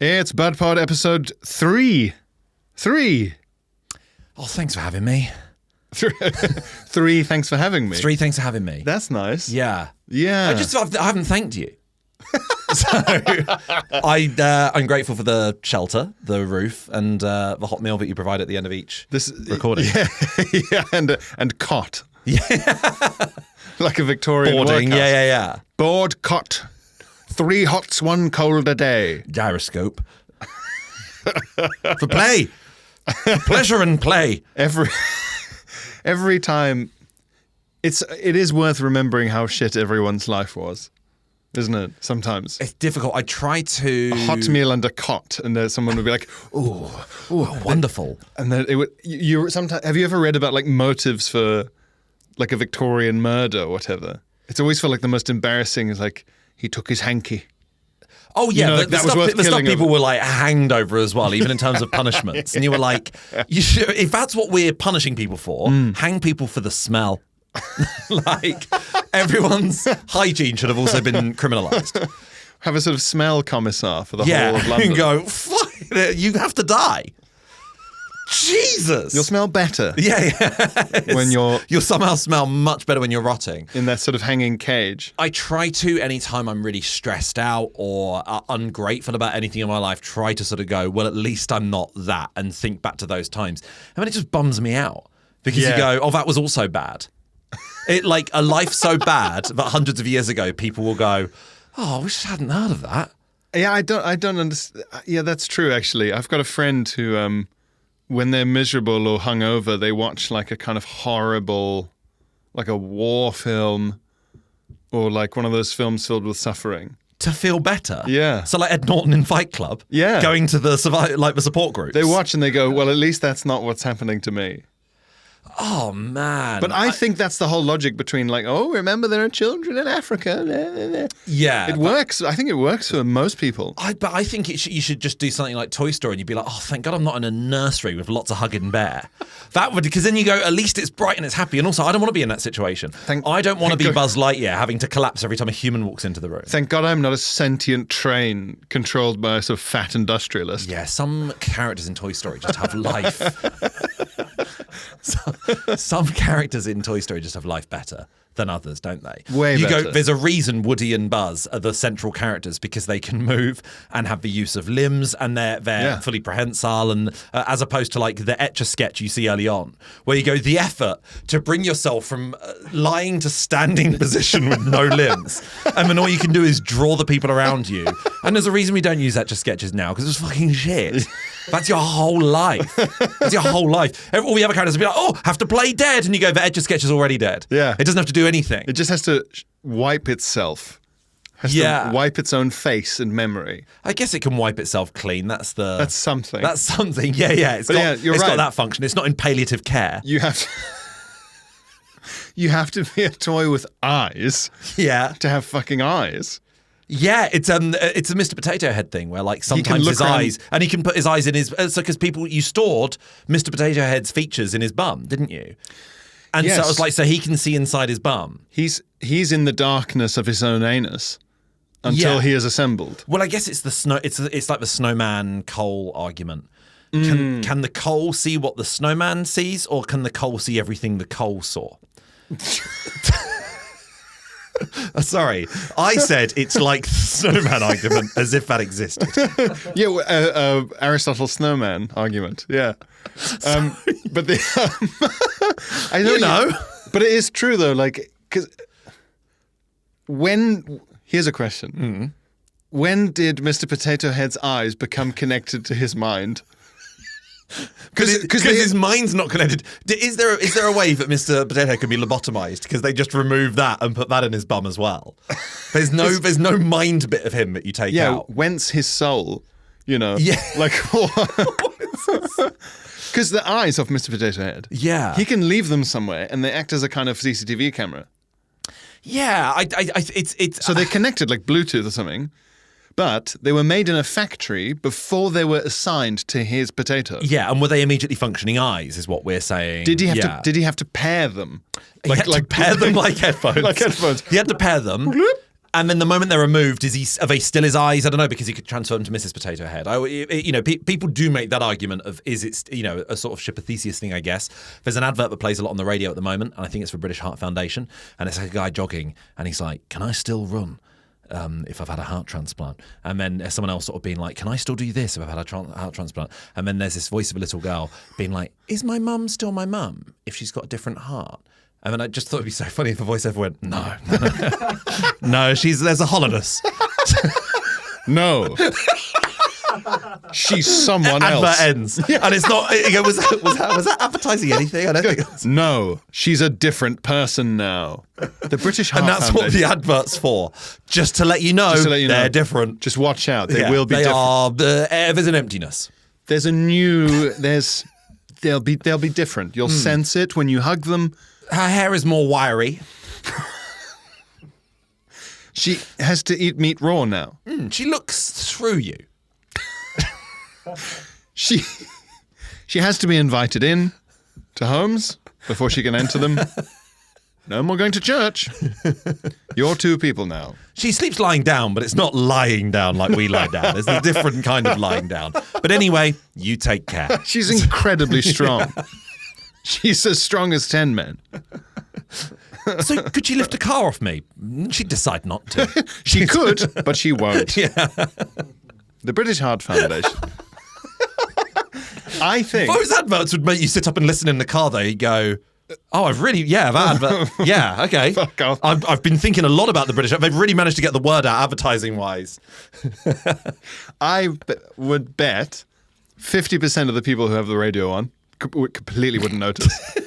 It's BudPod episode 3. 3. Oh, thanks for having me. 3, thanks for having me. 3, thanks for having me. That's nice. Yeah. Yeah. I haven't thanked you. So I'm grateful for the shelter, the roof, and the hot meal that you provide at the end of each recording. Yeah, and cot. Yeah. Like a Victorian Boarding, workhouse. yeah. Board, cot. 3 hots, 1 cold a day. Gyroscope. For play. Pleasure and play. Every time, it is worth remembering how shit everyone's life was, isn't it? Sometimes it's difficult. I try to a hot meal and a cot, and then someone would be like, "Oh, wonderful!" And then it would. You sometimes have you ever read about like motives for like a Victorian murder or whatever? It's always felt like the most embarrassing is like he took his hanky. Oh yeah, you know, the stuff people were like hanged over as well, even in terms of punishments. And you were like, if that's what we're punishing people for, hang people for the smell. Like everyone's hygiene should have also been criminalised. Have a sort of smell commissar for the whole of London. And go, fuck it, you have to die. Jesus, you'll smell better. Yeah. When you'll somehow smell much better when you're rotting in that sort of hanging cage. I try to, anytime I'm really stressed out or ungrateful about anything in my life, try to sort of go, well, at least I'm not that, and think back to those times. I mean, it just bums me out because you go, oh, that was also bad. It like a life so bad that hundreds of years ago people will go, oh, I wish I hadn't heard of that. Yeah, I don't understand. Yeah, that's true. Actually, I've got a friend who. When they're miserable or hungover, they watch like a kind of horrible, like a war film or like one of those films filled with suffering. To feel better? Yeah. So like Ed Norton in Fight Club? Yeah. Going to the support groups? They watch and they go, well, at least that's not what's happening to me. Oh, man. But I think that's the whole logic between like, oh, remember there are children in Africa. Yeah. It works. I think it works for most people. But I think you should just do something like Toy Story and you'd be like, oh, thank God I'm not in a nursery with lots of hugging bear. That would, because then you go, at least it's bright and it's happy. And also, I don't want to be in that situation. I don't want to be Buzz Lightyear having to collapse every time a human walks into the room. Thank God I'm not a sentient train controlled by a sort of fat industrialist. Yeah, some characters in Toy Story just have life. Some characters in Toy Story just have life better than others, don't they? Way better. There's a reason Woody and Buzz are the central characters because they can move and have the use of limbs and they're fully prehensile, and as opposed to like the Etch-a-Sketch you see early on, where you go, the effort to bring yourself from lying to standing position with no limbs, and then all you can do is draw the people around you. And there's a reason we don't use Etch-a-Sketches now, because it's fucking shit. That's your whole life. That's your whole life. All the other characters will be like, oh, have to play dead. And you go, the Etch-a-Sketch is already dead. Yeah. It doesn't have to do anything. It just has to wipe itself. Has to wipe its own face and memory. I guess it can wipe itself clean. That's something. That's something. Yeah. It's got that function. It's not in palliative care. You have to be a toy with eyes. Yeah. To have fucking eyes. Yeah, it's a Mr. Potato Head thing where like sometimes his eyes, and he can put his eyes in his, because you stored Mr. Potato Head's features in his bum, didn't you? And so it was like, so he can see inside his bum. He's in the darkness of his own anus until he is assembled. Well, I guess it's the snow. It's like the snowman coal argument. Can the coal see what the snowman sees, or can the coal see everything the coal saw? Sorry, I said it's like the snowman argument as if that existed. Yeah, Aristotle's snowman argument. Yeah, but I know, but it is true though. Like, because here's a question: when did Mr. Potato Head's eyes become connected to his mind? Because his mind's not connected. Is there a way that Mr. Potato Head can be lobotomized? Because they just remove that and put that in his bum as well. There's no mind bit of him that you take out. Yeah, whence his soul? You know, like because the eyes of Mr. Potato Head. Yeah, he can leave them somewhere, and they act as a kind of CCTV camera. Yeah, it's so they're connected like Bluetooth or something. But they were made in a factory before they were assigned to his potato. Yeah, and were they immediately functioning eyes, is what we're saying. Did he have to pair them? Pair them like headphones. Like headphones. He had to pair them. And then the moment they're removed, are they still his eyes? I don't know, because he could transfer them to Mrs. Potato Head. People do make that argument of, is it, a sort of Shipathesius thing, I guess. There's an advert that plays a lot on the radio at the moment, and I think it's for British Heart Foundation, and it's like a guy jogging, and he's like, can I still run if I've had a heart transplant? And then there's someone else sort of being like, can I still do this if I've had a heart transplant? And then there's this voice of a little girl being like, is my mum still my mum if she's got a different heart? And then I just thought it'd be so funny if the voiceover went, no. No, there's a hollowness. No. She's someone else. Advert ends. And it's not, was that advertising anything? I don't think it was. No, she's a different person now. The British Heart And that's Foundation. what the advert's for. Just to let you know, they're different. Just watch out. They will be different. There's an emptiness. They'll be different. You'll sense it when you hug them. Her hair is more wiry. She has to eat meat raw now. She looks through you. She has to be invited in to homes before she can enter them. No more going to church. You're two people now. She sleeps lying down, but it's not lying down like we lie down. There's a different kind of lying down. But anyway, you take care. She's incredibly strong. She's as strong as 10 men. So could she lift a car off me? She'd decide not to. She could, but she won't. Yeah. The British Heart Foundation. I think Those adverts would make you sit up and listen in the car, though. You go, oh, that advert. Yeah, okay. Fuck off. I've been thinking a lot about the British. They've really managed to get the word out advertising-wise. I would bet 50% of the people who have the radio on completely wouldn't notice.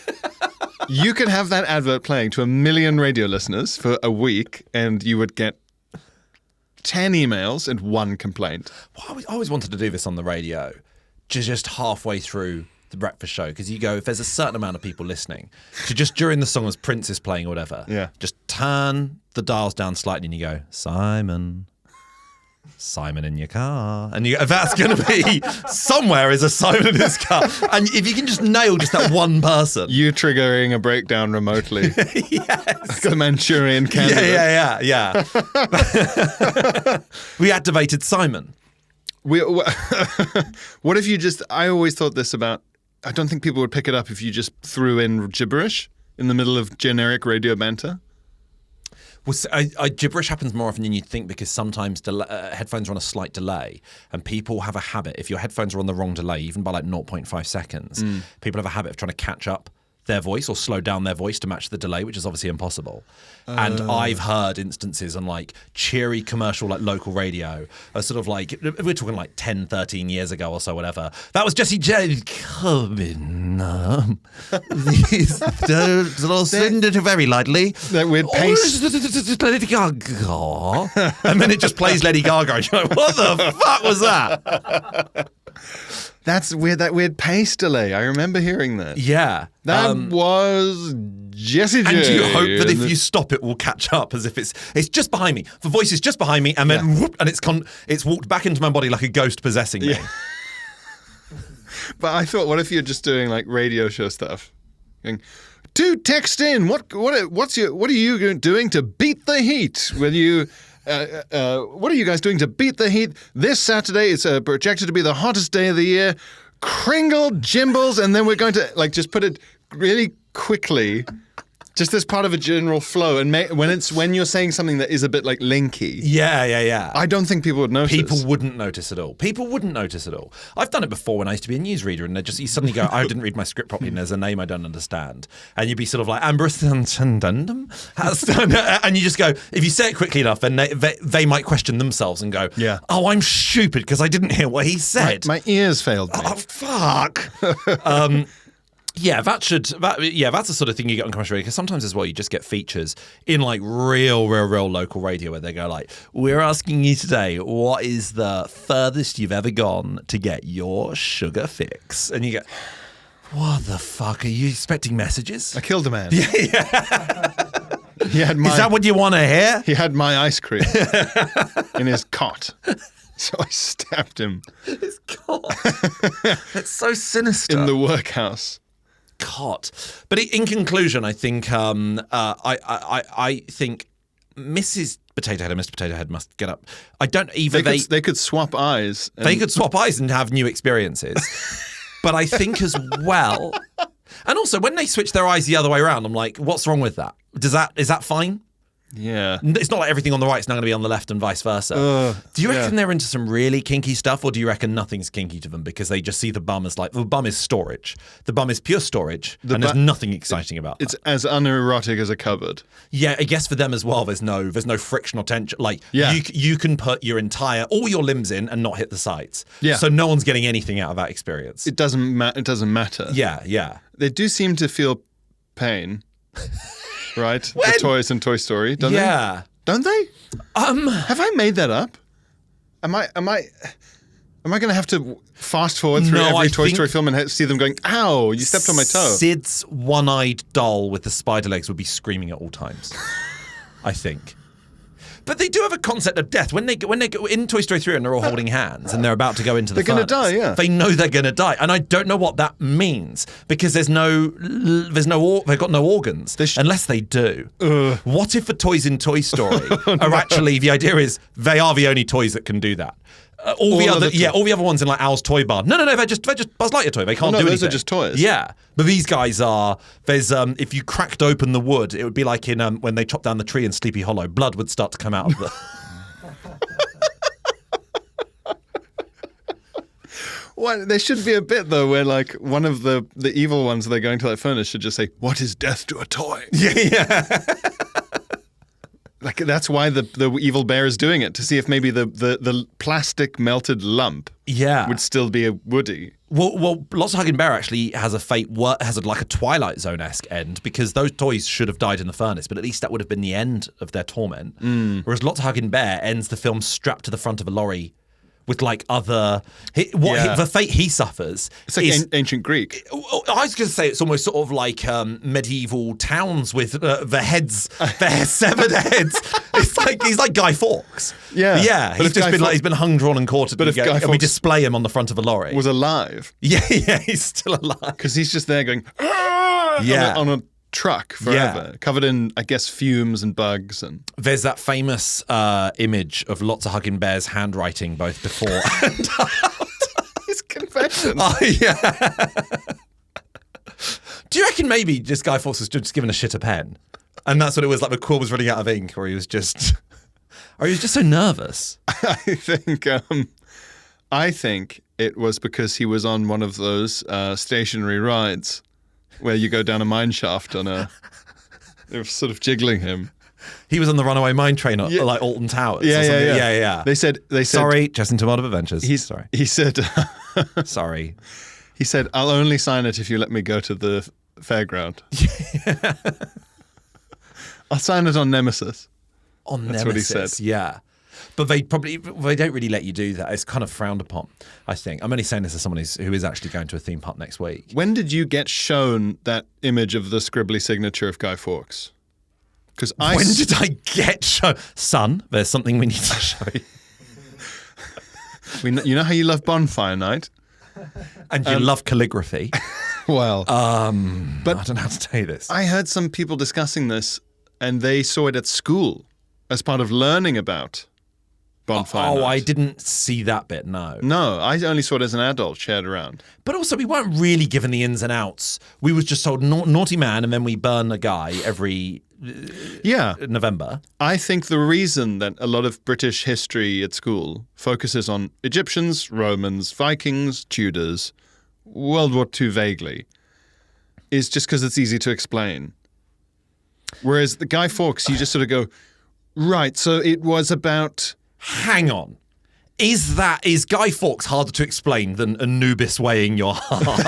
You could have that advert playing to 1 million radio listeners for a week, and you would get 10 emails and 1 complaint. Well, I always wanted to do this on the radio, just halfway through the breakfast show, because you go, if there's a certain amount of people listening, to just during the song as Prince is playing or whatever, just turn the dials down slightly and you go, Simon in your car. And that's going to be somewhere is a Simon in his car. And if you can just nail just that one person. You triggering a breakdown remotely. Yes. Like the Manchurian candidate. Yeah. We activated Simon. What if you just, I always thought this about, I don't think people would pick it up if you just threw in gibberish in the middle of generic radio banter. Well, gibberish happens more often than you'd think, because sometimes headphones are on a slight delay, and people have a habit, if your headphones are on the wrong delay, even by like 0.5 seconds, people have a habit of trying to catch up their voice or slow down their voice to match the delay, which is obviously impossible. And I've heard instances on like cheery commercial, like local radio, sort of like, we're talking like 10, 13 years ago or so, whatever. That was Jessie J. Coming. These don't send it very lightly. That weird pace. Lady Gaga. And then it just plays Lady Gaga. And you're like, what the fuck was that? That's weird, that weird pace delay. I remember hearing that. Yeah. That was Jessie J. And you hope that if you stop, it will catch up, as if it's just behind me. The voice is just behind me, and then whoop, and it's walked back into my body like a ghost possessing me. Yeah. But I thought, what if you're just doing like radio show stuff? Going, dude, text in. What are you doing to beat the heat? When you what are you guys doing to beat the heat? This Saturday it's projected to be the hottest day of the year. Kringle Jimbles, and then we're going to like just put it really quickly, just as part of a general flow. And when you're saying something that is a bit like linky, yeah, I don't think people would notice. People wouldn't notice at all. I've done it before when I used to be a newsreader, and you suddenly go, I didn't read my script properly, and there's a name I don't understand, and you'd be sort of like Ambrosandundum, and you just go, if you say it quickly enough, then they might question themselves and go, oh, I'm stupid because I didn't hear what he said. My ears failed me. Oh fuck. Yeah, that's the sort of thing you get on commercial radio, because sometimes as well you just get features in like real local radio where they go like, we're asking you today, what is the furthest you've ever gone to get your sugar fix? And you go, what the fuck, are you expecting messages? I killed a man. Yeah. Is that what you want to hear? He had my ice cream in his cot. So I stabbed him. His cot. It's so sinister. In the workhouse. Cot. But in conclusion, I think I think Mrs. Potato Head and Mr. Potato Head must get up. I don't either. They could swap eyes. They could swap eyes and have new experiences. But I think as well, and also when they switch their eyes the other way around, I'm like, what's wrong with that? Is that fine? Yeah. It's not like everything on the right is now going to be on the left and vice versa. Do you reckon they're into some really kinky stuff, or do you reckon nothing's kinky to them because they just see the bum as like, the bum is storage. The bum is pure storage, and there's nothing exciting about that. It's as unerotic as a cupboard. Yeah, I guess for them as well, there's no friction or tension. Like, you can put all your limbs in and not hit the sides. Yeah. So no one's getting anything out of that experience. It doesn't matter. Yeah. They do seem to feel pain. Right? The toys in Toy Story, don't they? Yeah. Don't they? Have I made that up? Am I going to have to fast forward through every Toy Story film and see them going, ow, you stepped on my toe? Sid's one-eyed doll with the spider legs would be screaming at all times. I think. But they do have a concept of death. When they go in Toy Story 3 and they're all holding hands and they're about to go into the furnace. They're going to die, yeah. They know they're going to die. And I don't know what that means because they've got no organs unless they do. What if the toys in Toy Story are actually, the idea is they are the only toys that can do that. All the other ones in like Al's Toy Barn. No, they're just Buzz Lightyear toy. They can't do anything. Those are just toys. Yeah, but these guys are. There's if you cracked open the wood, it would be like in when they chopped down the tree in Sleepy Hollow. Blood would start to come out of the. Well, there should be a bit though where like one of the evil ones they're going to that furnace should just say, "What is death to a toy?" Yeah. Like that's why the evil bear is doing it, to see if maybe the plastic melted lump would still be a Woody. Well, Lots of Hugging Bear actually has like a Twilight Zone-esque end because those toys should have died in the furnace, but at least that would have been the end of their torment. Whereas Lots of Hugging Bear ends the film strapped to the front of a lorry with like the fate he suffers. It's like ancient Greek. I was going to say it's almost sort of like medieval towns with their severed heads. It's like he's like Guy Fawkes. Yeah. He's been hung, drawn, and quartered. But and we display him on the front of a lorry. Was alive. Yeah, he's still alive because he's just there going. On a truck forever, covered in, I guess, fumes and bugs. And there's that famous image of Lots of Hugging Bear's handwriting both before and after his confession. Oh yeah. Do you reckon maybe just Guy Fawkes was just given a shit a pen, and that's what it was like? The quill was running out of ink, or he was just so nervous. I think it was because he was on one of those stationary rides. Where you go down a mine shaft they were sort of jiggling him. He was on the runaway mine train at like Alton Towers. Yeah. They said, sorry, just into Mod of Adventures. Sorry. He said, sorry. He said, I'll only sign it if you let me go to the fairground. I'll sign it on Nemesis. That's what he said. Yeah. But they don't really let you do that. It's kind of frowned upon, I think. I'm only saying this as someone who is actually going to a theme park next week. When did you get shown that image of the scribbly signature of Guy Fawkes? When did I get shown? Son, there's something we need to show you. You know how you love Bonfire Night? And you love calligraphy. Well. But I don't know how to tell you this. I heard some people discussing this, and they saw it at school as part of learning about Bonfire Night. I didn't see that bit, no. No, I only saw it as an adult shared around. But also, we weren't really given the ins and outs. We was just told naughty man, and then we burn a guy every November. I think the reason that a lot of British history at school focuses on Egyptians, Romans, Vikings, Tudors, World War II vaguely, is just because it's easy to explain. Whereas the Guy Fawkes, you just sort of go, right, so it was about... Hang on. Is Guy Fawkes harder to explain than Anubis weighing your heart?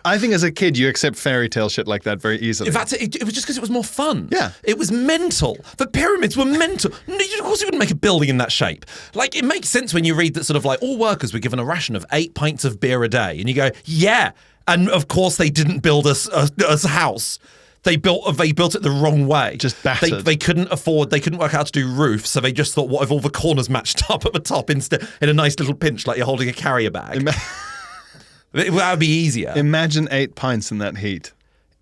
I think as a kid you accept fairy tale shit like that very easily. In fact, it was just because it was more fun. Yeah. It was mental. The pyramids were mental. Of course you wouldn't make a building in that shape. Like, it makes sense when you read that sort of like all workers were given a ration of 8 pints of beer a day. And you go, yeah. And of course they didn't build a house. They built it the wrong way. Just battered. They couldn't work out how to do roofs, so they just thought, what if all the corners matched up at the top instead in a nice little pinch like you're holding a carrier bag? That would be easier. Imagine 8 pints in that heat.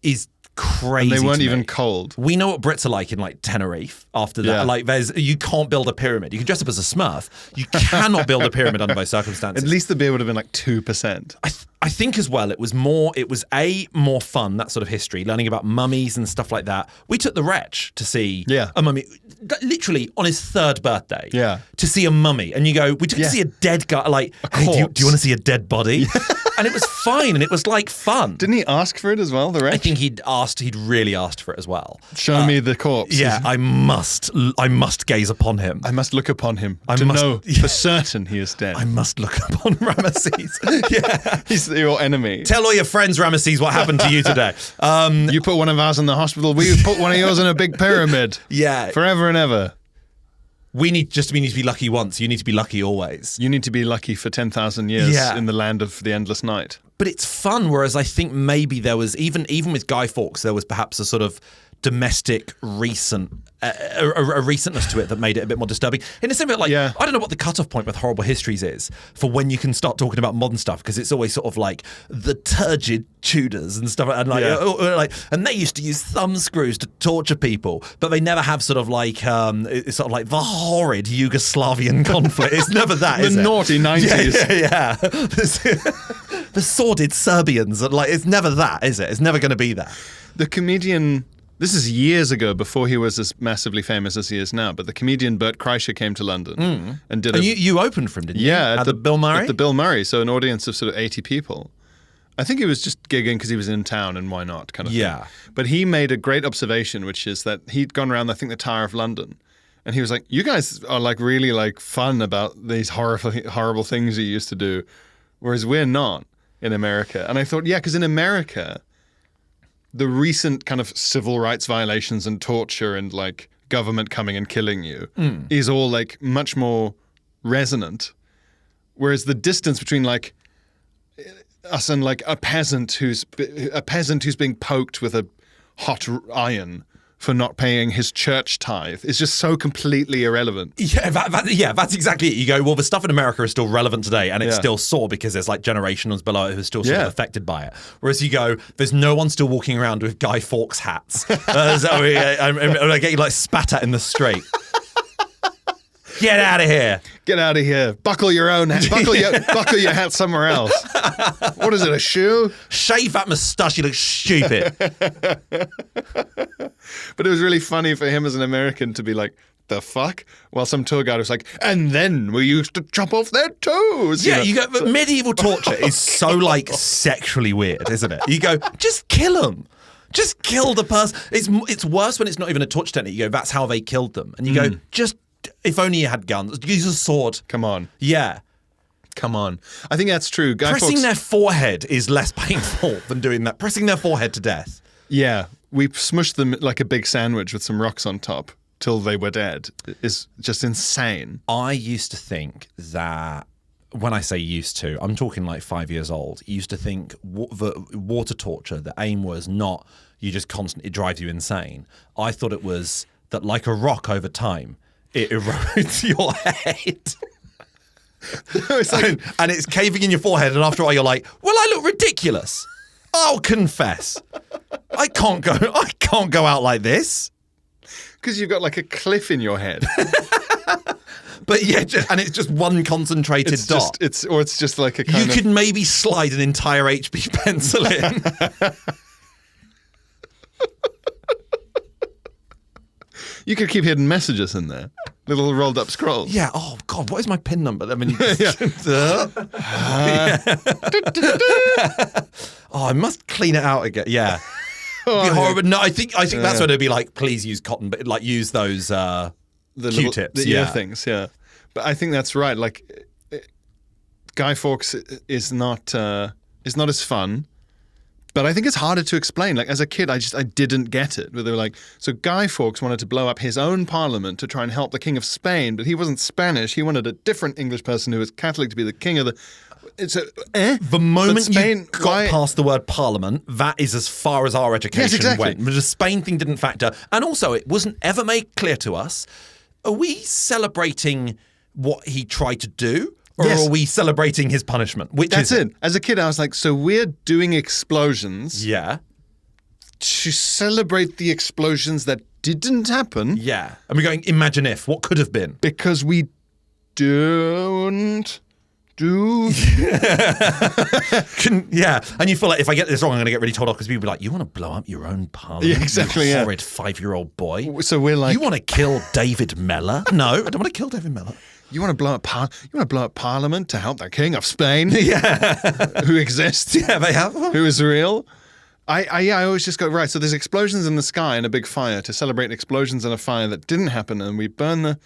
Is crazy. And they weren't to even me. cold. We know what Brits are like in like Tenerife after that. Yeah. Like you can't build a pyramid. You can dress up as a Smurf. You cannot build a pyramid under those circumstances. At least the beer would have been like 2%. I think as well, it was more fun, that sort of history, learning about mummies and stuff like that. We took the wretch to see a mummy, literally on his 3rd birthday, to see a mummy. And you go, we took to see a dead guy, like, hey, do you want to see a dead body? And it was fine, and it was like fun. Didn't he ask for it as well, the wretch? I think he'd really asked for it as well. Show me the corpse. Yeah, I must gaze upon him. I must look upon him to know for certain he is dead. I must look upon Ramesses. Yeah. He's your enemy. Tell all your friends, Ramesses, what happened to you today. You put one of ours in the hospital, we put one of yours in a big pyramid. Yeah. Forever and ever. We need to be lucky once. You need to be lucky always. You need to be lucky for 10,000 years in the land of the endless night. But it's fun, whereas I think maybe there was, even with Guy Fawkes, there was perhaps a sort of domestic recentness to it that made it a bit more disturbing. In a sense, like, I don't know what the cutoff point with horrible histories is for when you can start talking about modern stuff, because it's always sort of like the turgid Tudors and stuff, and and they used to use thumb screws to torture people, but they never have sort of like it's sort of like the horrid Yugoslavian conflict. It's never that. The naughty 90s. Yeah. The sordid Serbians. Like, it's never that, is it? It's never going to be that. The comedian. This is years ago, before he was as massively famous as he is now, but the comedian Bert Kreischer came to London and did you opened for him, didn't you? Yeah. At the Bill Murray? At the Bill Murray, so an audience of sort of 80 people. I think he was just gigging because he was in town and why not kind of thing. But he made a great observation, which is that he'd gone around, I think, the Tower of London. And he was like, you guys are like really like fun about these horrible things you used to do, whereas we're not in America. And I thought, because in America, the recent kind of civil rights violations and torture and like government coming and killing you is all like much more resonant. Whereas the distance between like us and like a peasant who's being poked with a hot iron for not paying his church tithe is just so completely irrelevant. Yeah, that's exactly it. You go, well, the stuff in America is still relevant today, and it's still sore because there's like generations below who are still sort of affected by it. Whereas you go, there's no one still walking around with Guy Fawkes hats. I get you like spat at in the street. Get out of here. Get out of here. Buckle your own hat. Buckle your hat somewhere else. What is it, a shoe? Shave that moustache, you look stupid. But it was really funny for him as an American to be like, the fuck? While some tour guide was like, and then we used to chop off their toes. Yeah, you go, but medieval torture is so like sexually weird, isn't it? You go, just kill them. Just kill the person. It's worse when it's not even a torture technique. You go, that's how they killed them. And you go, just, if only you had guns, use a sword. Come on. Yeah. Come on. I think that's true. Pressing their forehead is less painful than doing that. Pressing their forehead to death. Yeah. We smushed them like a big sandwich with some rocks on top till they were dead. Is just insane. I used to think that, when I say used to, I'm talking like 5 years old, used to think the water torture, the aim was not you just constantly, it drives you insane. I thought it was that like a rock over time, it erodes your head. It's like, and it's caving in your forehead, and after a while you're like, well, I look ridiculous. I'll confess. I can't go out like this. Because you've got like a cliff in your head. But yeah, and it's just one concentrated dot. It's just like a kind You could maybe slide an entire HB pencil in. You could keep hidden messages in there. Little rolled up scrolls. Yeah. Oh, God, what is my PIN number? I mean, I must clean it out again. Yeah. It'd be horrible. No, I think that's what it'd be like, please use cotton, but like use those Q-tips. The ear things, yeah. But I think that's right. Like, Guy Fawkes is not as fun. But I think it's harder to explain. Like, as a kid, I didn't get it. Where they were like, so Guy Fawkes wanted to blow up his own parliament to try and help the King of Spain, but he wasn't Spanish. He wanted a different English person who was Catholic to be the king of the... The moment you got past the word parliament, that is as far as our education went. But the Spain thing didn't factor. And also, it wasn't ever made clear to us, are we celebrating what he tried to do? Or are we celebrating his punishment? That's it. As a kid, I was like, so we're doing explosions. Yeah. to celebrate the explosions that didn't happen. Yeah. And we're going, imagine if. What could have been? Because we don't do. Yeah. And you feel like if I get this wrong, I'm going to get really told off because people will be like, you want to blow up your own parliament? Yeah, exactly, You yeah. horrid 5-year-old boy. So we're like, You want to kill David Mellor? No, I don't want to kill David Mellor. you want to blow up Parliament to help the King of Spain, Yeah. who exists, Yeah, they have. who is real. I always just go, right, so there's explosions in the sky and a big fire to celebrate explosions in a fire that didn't happen, and we burn the...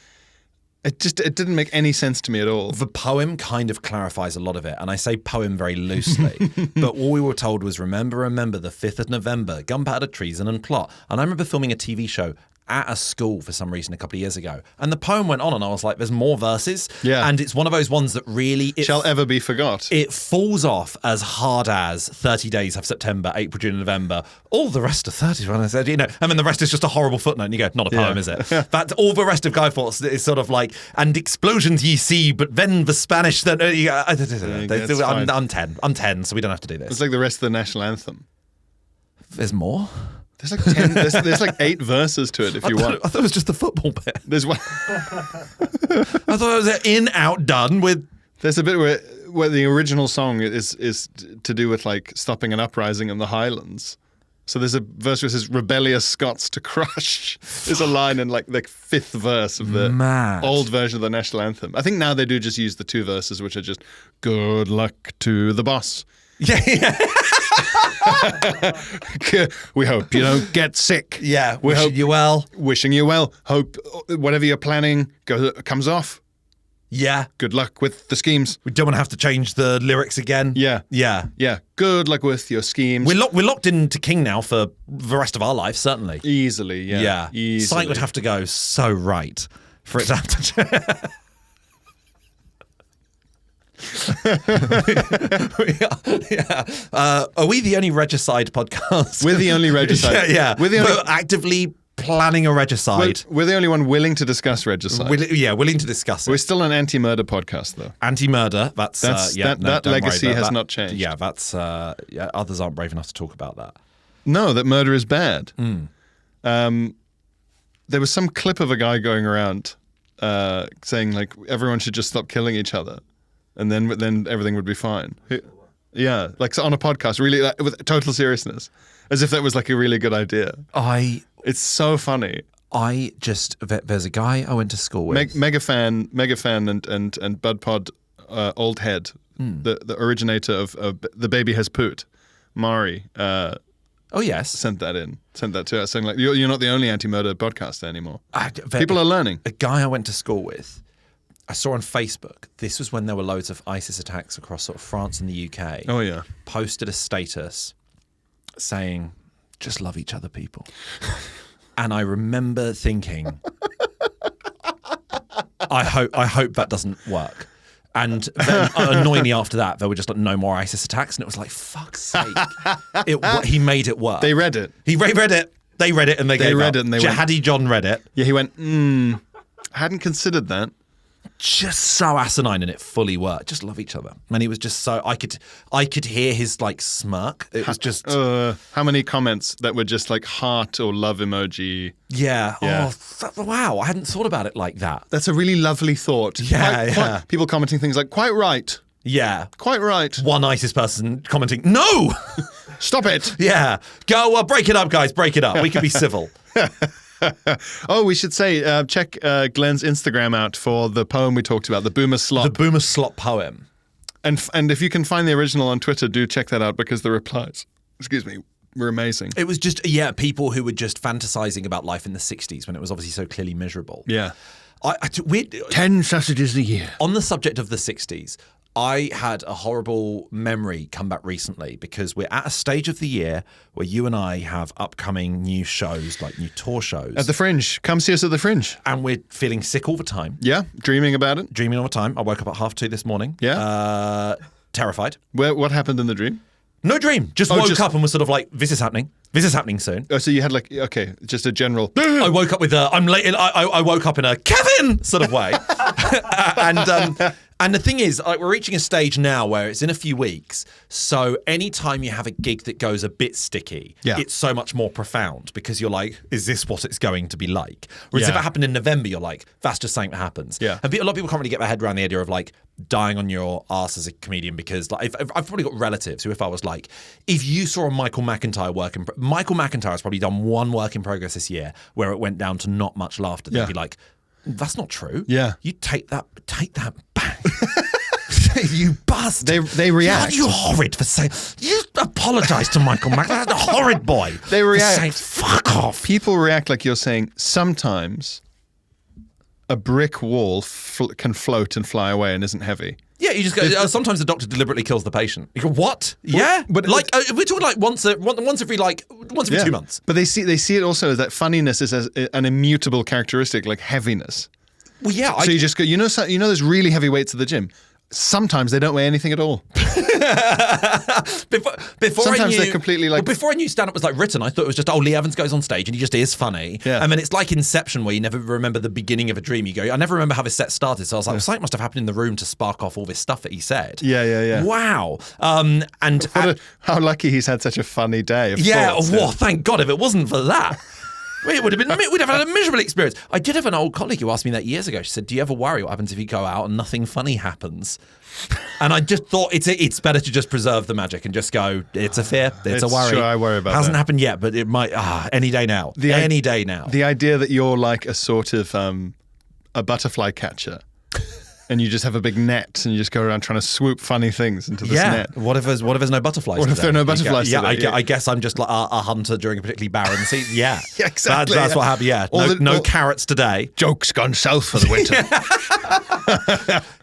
It didn't make any sense to me at all. The poem kind of clarifies a lot of it, and I say poem very loosely, but all we were told was, remember, the 5th of November, gunpowder, treason and plot. And I remember filming a TV show at a school for some reason a couple of years ago, and the poem went on and I was like, there's more verses. Yeah. And it's one of those ones that really... Shall ever be forgot. It falls off as hard as 30 days have September, April, June, November. All the rest of 30 when I said, and then the rest is just a horrible footnote. And you go, not a poem, is it? That's all the rest of Guy Fawkes is sort of like, and explosions ye see, but then the Spanish... I'm 10. I'm 10, so we don't have to do this. It's like the rest of the national anthem. There's more? There's like 10. There's like 8 verses to it if you want. I thought it was just the football bit. There's one. I thought it was in, out, done with... There's a bit where the original song is to do with like stopping an uprising in the Highlands. So there's a verse where it says "rebellious Scots to crush." There's a line in like the 5th verse of the old version of the national anthem. I think now they do just use the 2 verses, which are just "Good luck to the boss." Yeah. We hope you don't get sick. Yeah, we wishing you well. Wishing you well. Hope whatever you're planning comes off. Yeah. Good luck with the schemes. We don't want to have to change the lyrics again. Yeah. Yeah. Yeah. Good luck with your schemes. We're locked into King now for the rest of our life, certainly. Easily, yeah. Yeah. Easily. Something would have to go so right for it to have to... Are we the only regicide podcast? We're the only regicide. Yeah. We're actively planning a regicide. We're the only one willing to discuss regicide. Willing to discuss it. We're still an anti-murder podcast, though. Anti-murder. That legacy has not changed. Yeah, that's others aren't brave enough to talk about that. No, that murder is bad. There was some clip of a guy going around saying like everyone should just stop killing each other, and then everything would be fine. Yeah, like on a podcast, really with total seriousness, as if that was like a really good idea. It's so funny. There's a guy I went to school with. Mega fan, and BudPod old head, the originator of The Baby Has Poot, Mari. Oh yes, sent that to us, saying like you're not the only anti-murder podcaster anymore. People are learning. A guy I went to school with, I saw on Facebook. This was when there were loads of ISIS attacks across sort of France and the UK. Oh yeah, posted a status saying, "Just love each other, people." And I remember thinking, I hope that doesn't work. And then annoyingly after that, there were just like no more ISIS attacks, and it was like, fuck's sake. He made it work. They read it. He read it. They read it, and they gave read up. it, and they Jihadi John read it. Yeah, he went, I hadn't considered that. Just so asinine, and it fully worked. Just love each other. And he was just so... I could hear his like smirk. It was just... how many comments that were just like heart or love emoji? Yeah. Oh, wow. I hadn't thought about it like that. That's a really lovely thought. Yeah. People commenting things like, quite right. Yeah. Quite right. One ISIS person commenting, no! Stop it. Yeah. Go, break it up, guys. Break it up. We can be civil. Oh, we should say, check Glenn's Instagram out for the poem we talked about, the Boomer Slop. The Boomer Slop poem. And if you can find the original on Twitter, do check that out because the replies, were amazing. It was just, people who were just fantasizing about life in the 60s when it was obviously so clearly miserable. Yeah. 10 sausages a year. On the subject of the 60s, I had a horrible memory come back recently because we're at a stage of the year where you and I have upcoming new shows, like new tour shows. At the Fringe. Come see us at the Fringe. And we're feeling sick all the time. Yeah, dreaming about it. Dreaming all the time. I woke up at 2:30 this morning. Yeah. Terrified. What happened in the dream? No dream. Just woke up and was sort of like, this is happening. This is happening soon. Oh, so you had like, okay, just a general... I woke up with I'm late. I woke up in a Kevin sort of way. And the thing is, like, we're reaching a stage now where it's in a few weeks. So anytime you have a gig that goes a bit sticky, it's so much more profound because you're like, is this what it's going to be like? Whereas if it happened in November, you're like, that's just something that happens. Yeah. And a lot of people can't really get their head around the idea of like dying on your ass as a comedian because like I've probably got relatives who, if I was like, if you saw a Michael McIntyre Michael McIntyre has probably done one work in progress this year where it went down to not much laughter. They'd be like, that's not true. Yeah. You take that back. You bastard. They react. You're horrid for saying. You apologise to Michael McIntyre. That's a horrid boy. They react. Saying, fuck off. People react like you're saying sometimes a brick wall can float and fly away and isn't heavy. Yeah, you just go. Sometimes the doctor deliberately kills the patient. You go, what? Yeah, but like we're talking like once every 2 months. But they see it also as that funniness is as an immutable characteristic, like heaviness. Well, yeah. So you just go. You know, there's really heavy weights at the gym. Sometimes they don't weigh anything at all. Before Sometimes they're completely like... Well, before I knew stand-up was like written, I thought it was just, Lee Evans goes on stage and he just is funny. Yeah. And then it's like Inception where you never remember the beginning of a dream. You go, I never remember how this set started. So I was like, something must have happened in the room to spark off all this stuff that he said. Yeah. Wow. How lucky he's had such a funny day. Thank God if it wasn't for that. We'd have had a miserable experience. I did have an old colleague who asked me that years ago. She said, do you ever worry what happens if you go out and nothing funny happens? And I just thought it's better to just preserve the magic and just go, it's a fear, it's a worry. Sure, I worry about Hasn't that. happened yet, but it might, any day now. Any day now. The idea that you're like a sort of a butterfly catcher. And you just have a big net, and you just go around trying to swoop funny things into this net. What if there's no butterflies? What if there are no butterflies? I guess I'm just like a hunter during a particularly barren season. Yeah, exactly. That's what happened. Yeah, no carrots today. Joke's gone south for the winter.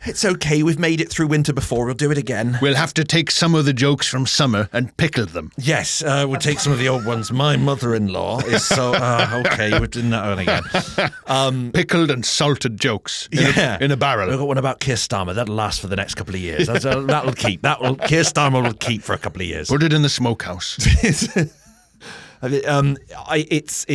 It's okay. We've made it through winter before. We'll do it again. We'll have to take some of the jokes from summer and pickle them. Yes, we'll take some of the old ones. My mother-in-law is so okay. We're doing that one again. Pickled and salted jokes in a barrel. We've got one about Keir Starmer. That'll last for the next couple of years. That'll keep. Keir Starmer will keep for a couple of years. Put it in the smokehouse. It's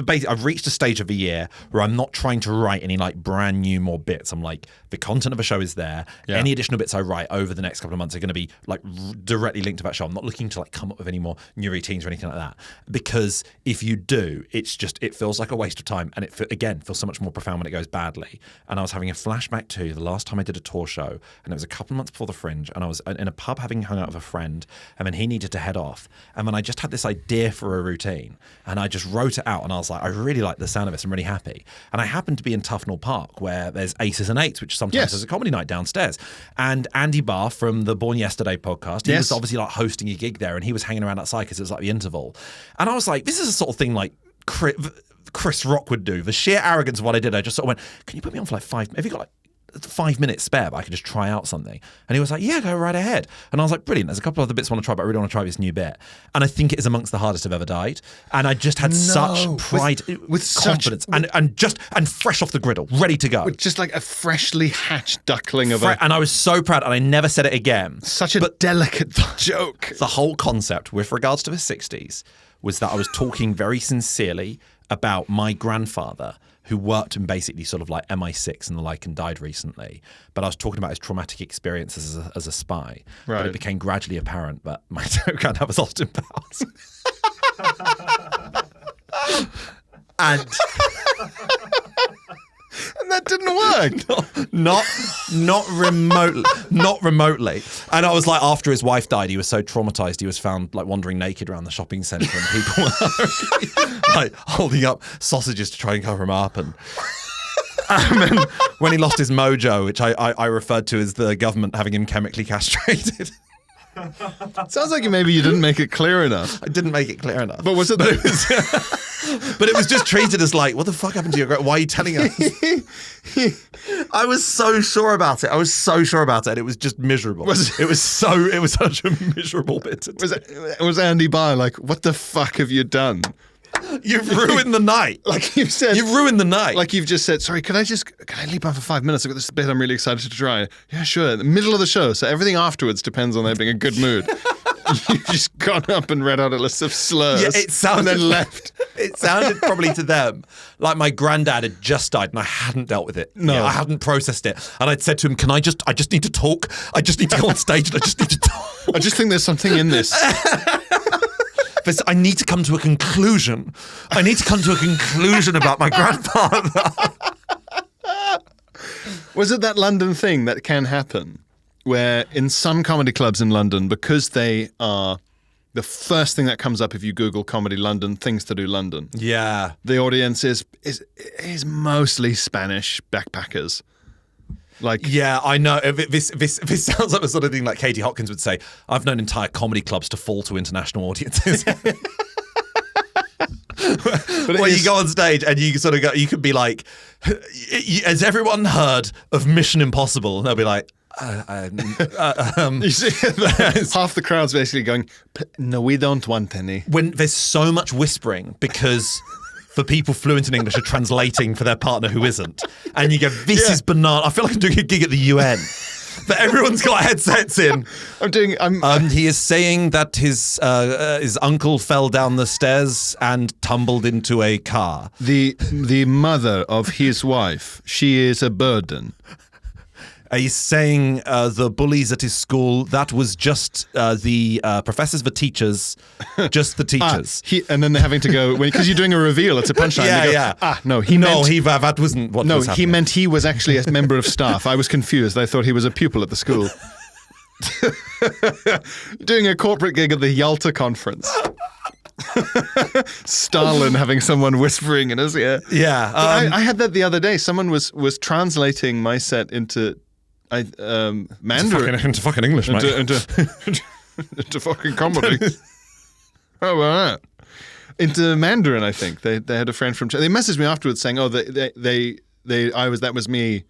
basically I've reached a stage of the year where I'm not trying to write any like brand new more bits. I'm like, the content of a show is there. Yeah. Any additional bits I write over the next couple of months are going to be like directly linked to that show. I'm not looking to like come up with any more new routines or anything like that, because if you do, it feels like a waste of time, and it feels so much more profound when it goes badly. And I was having a flashback to the last time I did a tour show, and it was a couple of months before the Fringe, and I was in a pub having hung out with a friend, and then he needed to head off, and then I just had this idea for a routine, and I just wrote it out, and I was like, I really like the sound of this. I'm really happy. And I happened to be in Tufnell Park, where there's Aces and Eights, which sometimes there's a comedy night downstairs. And Andy Barr from the Born Yesterday podcast, he was obviously like hosting a gig there, and he was hanging around outside because it was like the interval. And I was like, this is a sort of thing like Chris Rock would do. The sheer arrogance of what I did, I just sort of went, can you put me on for like 5? Have you got like 5 minutes spare, but I could just try out something? And he was like, yeah, go right ahead. And I was like, brilliant, there's a couple of other bits I want to try, but I really want to try this new bit. And I think it is amongst the hardest I've ever died. And I just had such pride, with confidence, and fresh off the griddle, ready to go. With just like a freshly hatched duckling of a... And I was so proud, and I never said it again. Such a delicate joke. The whole concept with regards to the 60s was that I was talking very sincerely about my grandfather, who worked in basically sort of like MI6 and the like and died recently. But I was talking about his traumatic experiences as a spy. Right. But it became gradually apparent that my granddad was Austin Powers. And that didn't work. Not remotely. And I was like, after his wife died, he was so traumatized, he was found like wandering naked around the shopping centre, and people were like holding up sausages to try and cover him up. And then when he lost his mojo, which I referred to as the government having him chemically castrated. Sounds like maybe you didn't make it clear enough. I didn't make it clear enough. But was it? But it was just treated as like, what the fuck happened to your why are you telling us? I was so sure about it. And it was just miserable. It was such a miserable bit. Was Andy Barr like, what the fuck have you done? You've ruined the night. Like you've said. You've ruined the night. Like you've just said, sorry, can I leap out for 5 minutes? I've got this bit I'm really excited to try. Yeah, sure. In the middle of the show. So everything afterwards depends on there being a good mood. You've just gone up and read out a list of slurs. Yeah, it sounded and then left. It sounded probably to them like my granddad had just died and I hadn't dealt with it. No. I hadn't processed it. And I'd said to him, I just need to talk. I just need to go on stage and I just need to talk. I just think there's something in this. I need to come to a conclusion. I need to come to a conclusion about my grandfather. Was it that London thing that can happen where in some comedy clubs in London, because they are the first thing that comes up if you Google comedy London, things to do London. Yeah. The audience is mostly Spanish backpackers. Like, yeah, I know. This sounds like the sort of thing like Katie Hopkins would say. I've known entire comedy clubs to fall to international audiences. Where you go on stage and you sort of go, you could be like, has everyone heard of Mission Impossible? And they'll be like, you see, half the crowd's basically going, no, we don't want any. When there's so much whispering because the people fluent in English are translating for their partner who isn't. And you go, this is banana. I feel like I'm doing a gig at the UN. But everyone's got headsets in. He is saying that his uncle fell down the stairs and tumbled into a car. The mother of his wife, she is a burden. He's saying the bullies at his school, that was just the professors, the teachers, just the teachers. And then they're having to go, because you're doing a reveal, it's a punchline. That wasn't what was happening. He meant he was actually a member of staff. I was confused. I thought he was a pupil at the school. Doing a corporate gig at the Yalta conference. Stalin having someone whispering in his ear. Yeah. I had that the other day. Someone was translating my set into Mandarin. Into fucking English, mate. Into fucking comedy. How about that? Into Mandarin, I think. They had a friend from China. They messaged me afterwards saying, "Oh, that was me.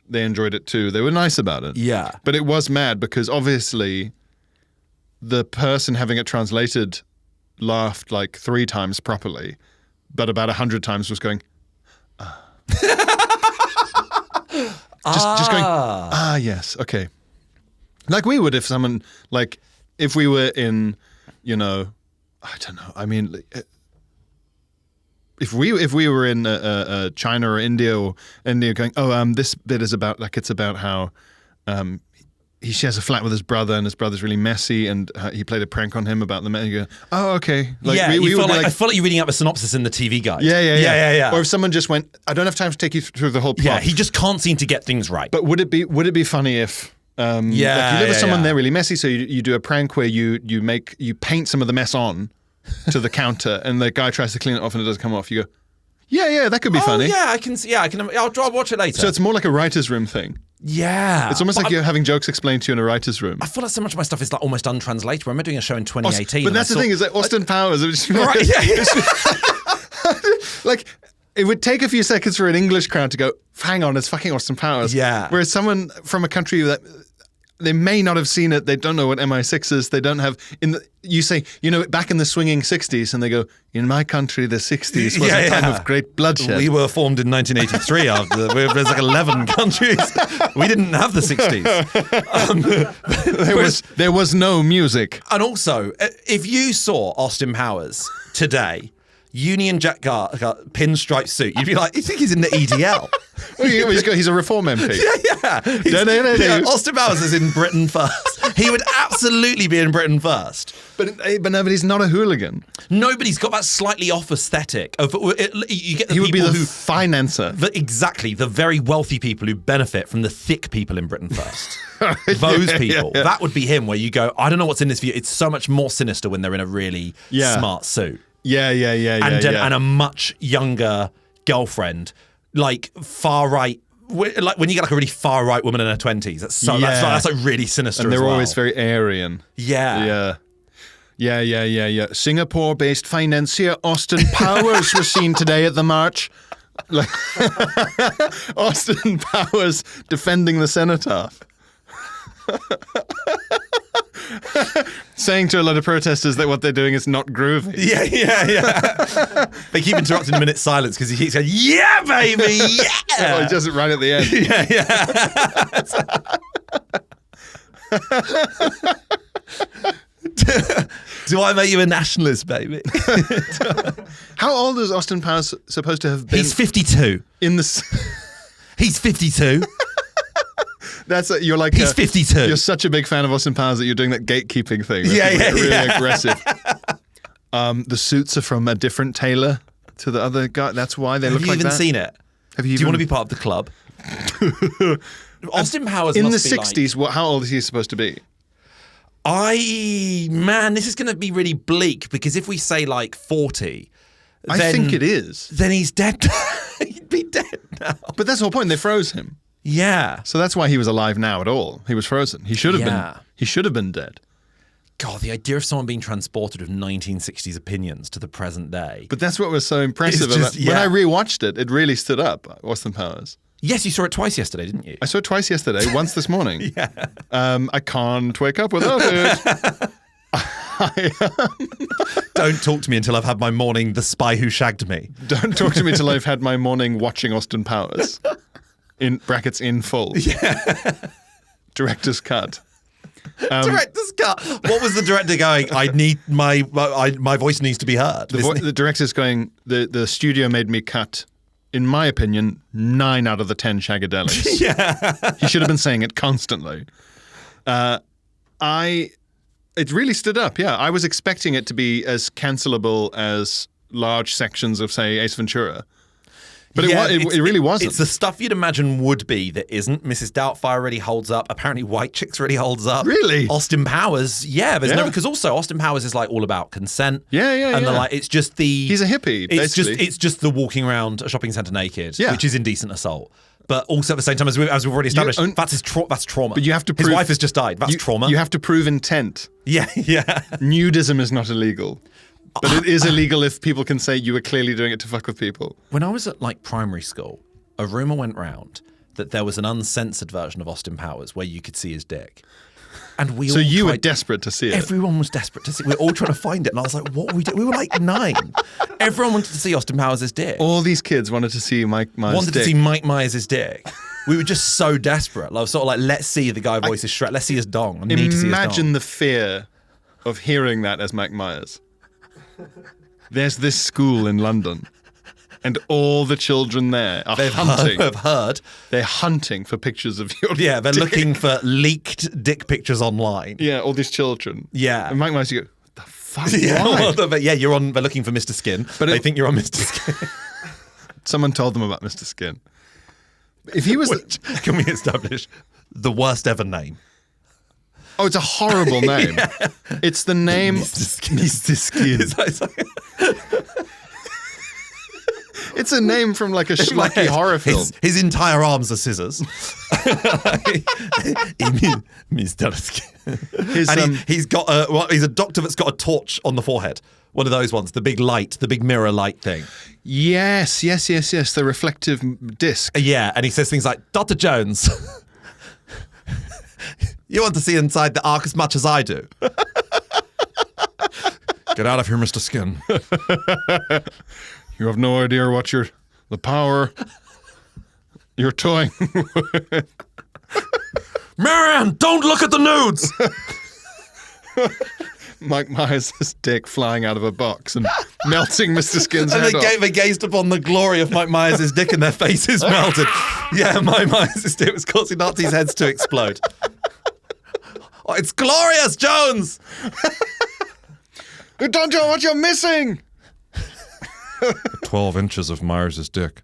They enjoyed it too. They were nice about it." Yeah. But it was mad because obviously the person having it translated laughed like 3 times properly, but about 100 times was going, Just going, yes, okay. Like we would if someone, like, if we were in, I don't know, I mean, if we were in China or India going, this bit is about, like, it's about how he shares a flat with his brother and his brother's really messy and he played a prank on him about the man. You go, oh, okay. Like, I felt like you're reading out the synopsis in the TV guide. Yeah. Or if someone just went, I don't have time to take you through the whole plot. Yeah, he just can't seem to get things right. But would it be funny if you live with someone they're really messy, so you do a prank where you paint some of the mess on to the counter and the guy tries to clean it off and it doesn't come off. You go, yeah, that could be funny. Yeah, I can see. I'll watch it later. So it's more like a writer's room thing. Yeah. It's almost like you're having jokes explained to you in a writer's room. I feel like so much of my stuff is like almost untranslatable. I remember doing a show in 2018. But that's the thing, is that Austin Powers... Right, yeah. Like, it would take a few seconds for an English crowd to go, hang on, it's fucking Austin Powers. Yeah. Whereas someone from a country that... They may not have seen it. They don't know what MI6 is. They don't have... You say, back in the swinging 60s, and they go, in my country, the 60s was a time of great bloodshed. We were formed in 1983. There's like 11 countries. We didn't have the 60s. There was no music. And also, if you saw Austin Powers today... Union Jack pinstripe suit, you'd be like, you think he's in the EDL? He's a Reform MP. Yeah. Austin Powers is in Britain first. He would absolutely be in Britain first. But he's not a hooligan. Nobody's got that slightly off aesthetic. You get the he would people be the financer. Exactly, the very wealthy people who benefit from the thick people in Britain first. Those people. Yeah. That would be him, where you go, I don't know what's in this view. It's so much more sinister when they're in a really smart suit. Yeah. And a much younger girlfriend, like far right. Like when you get like a really far right woman in her 20s, that's like really sinister. And they're as well. always very Aryan. Yeah. Singapore-based financier Austin Powers was seen today at the march. Like Austin Powers defending the cenotaph. Saying to a lot of protesters that what they're doing is not groovy. Yeah. They keep interrupting him in silence because he keeps saying, yeah, baby, yeah! He does it right at the end. Do I make you a nationalist, baby? How old is Austin Powers supposed to have been? He's 52. In the... He's 52. You're like He's 52. You're such a big fan of Austin Powers that you're doing that gatekeeping thing. Really aggressive. The suits are from a different tailor to the other guy. That's why they look like that. Have you even seen it? Do you want to be part of the club? Austin Powers in must the be 60s. How old is he supposed to be? This is going to be really bleak because if we say like 40, I think it is. Then he's dead. He'd be dead now. But that's the whole point. They froze him. Yeah. So that's why he was alive now at all. He was frozen. He should have been. He should have been dead. God, the idea of someone being transported with 1960s opinions to the present day. But that's what was so impressive. When I rewatched it, it really stood up, Austin Powers. Yes, you saw it twice yesterday, didn't you? I saw it twice yesterday, once this morning. I can't wake up without it. Don't talk to me until I've had my morning The Spy Who Shagged Me. Don't talk to me until I've had my morning watching Austin Powers. In brackets in full. Yeah. Director's cut. Director's cut. What was the director going? I need my voice needs to be heard. The director's going, the studio made me cut, in my opinion, 9 out of the 10 Shagadelics. Yeah. He should have been saying it constantly. It really stood up, yeah. I was expecting it to be as cancelable as large sections of, say, Ace Ventura. But it really wasn't. It's the stuff you'd imagine would be that isn't. Mrs. Doubtfire really holds up. Apparently White Chicks really holds up. Really? Austin Powers, because also Austin Powers is like all about consent. And they're like, it's just the... He's a hippie, basically. It's just the walking around a shopping centre naked, Yeah. which is indecent assault. But also at the same time, as we've already established, that's trauma. But you have to prove... His wife has just died. That's trauma. You have to prove intent. Yeah. Nudism is not illegal. But it is illegal if people can say you were clearly doing it to fuck with people. When I was at like primary school, a rumour went round that there was an uncensored version of Austin Powers where you could see his dick. And we were desperate to see it. Everyone was desperate to see it. We were all trying to find it. And I was like, what are we doing? We were like 9. Everyone wanted to see Austin Powers' dick. All these kids wanted to see Mike Myers' dick. To see Mike Myers' dick. We were just so desperate. Like, sort of like, let's see the guy voices Shrek. Let's see his dong. I need to see his dong. Imagine the fear of hearing that as Mike Myers. There's this school in London, and all the children there are hunting. They're hunting for pictures of your Yeah, they're dick. looking for leaked dick pictures online. Yeah, all these children. Yeah. And Mike Myers, you go, what the fuck? Yeah, Why? they're looking for Mr. Skin. But they think you're on Mr. Skin. Someone told them about Mr. Skin. If he was... Can we establish the worst ever name? Oh, it's a horrible name. Yeah. It's the name... Mr. Skin. It's a name from like a schlocky horror film. His entire arms are scissors. Mr. Skin. He's a doctor that's got a torch on the forehead. One of those ones, the big light, the big mirror light thing. Yes. The reflective disc. Yeah, and he says things like, Dr. Jones... You want to see inside the ark as much as I do. Get out of here, Mr. Skin. You have no idea what the power you're toying with. Marianne, don't look at the nudes! Mike Myers' dick flying out of a box and melting Mr. Skin's head off. They gazed upon the glory of Mike Myers' dick and their faces melted. Yeah, Mike Myers' dick was causing Nazis' heads to explode. Oh, it's glorious, Jones! You don't know what you're missing! 12 inches of Myers' dick.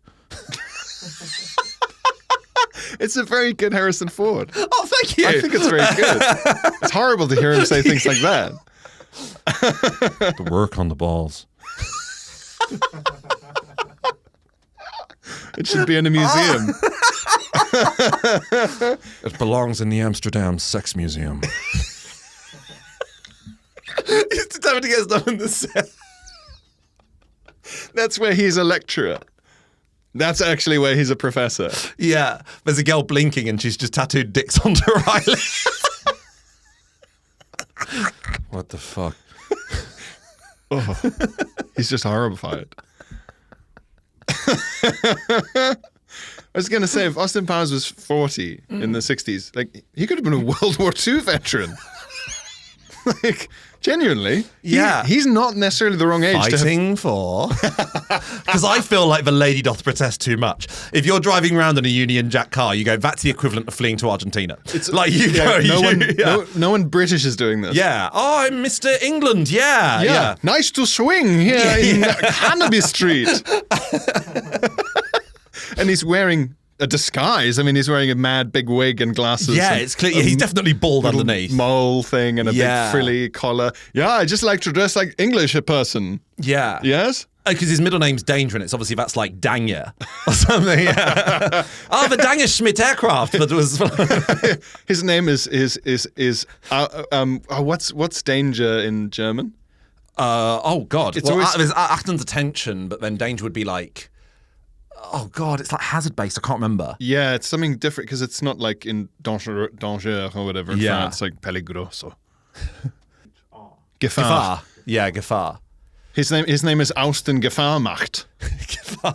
It's a very good Harrison Ford. Oh, thank you! I think it's very good. It's horrible to hear him say things like that. The work on the balls. It should be in a museum. It belongs in the Amsterdam Sex Museum. He's determined to get stuff in the set. That's where he's a lecturer. That's actually where he's a professor. Yeah. There's a girl blinking and she's just tattooed dicks onto her eyelids. What the fuck? Oh, he's just horrified. I was going to say, if Austin Powers was 40 in the 60s, like, he could have been a World War II veteran. Like, genuinely. Yeah. He's not necessarily the wrong age to have... Fighting for... Because I feel like the lady doth protest too much. If you're driving around in a Union Jack car, you go, that's the equivalent of fleeing to Argentina. It's like you go... No one British is doing this. Yeah. Oh, I'm Mr. England. Yeah. Nice to swing here in Cannabis Street. And he's wearing a disguise. I mean, he's wearing a mad big wig and glasses. Yeah, it's clear. He's definitely bald underneath. Mole thing and a big frilly collar. Yeah, I just like to dress like English a person. Yeah. Yes? Because his middle name's Danger, and it's obviously that's like Danger or something. Yeah. The Danger Schmidt aircraft that was. His name is what's danger in German? Oh God! It's always there's Achten's attention, but then Danger would be like, oh God, it's like hazard based. I can't remember. Yeah, it's something different because it's not like in danger or whatever in France. It's like peligroso. Gefahr. Yeah, Gefahr. His name is Austin Gefahrmacht.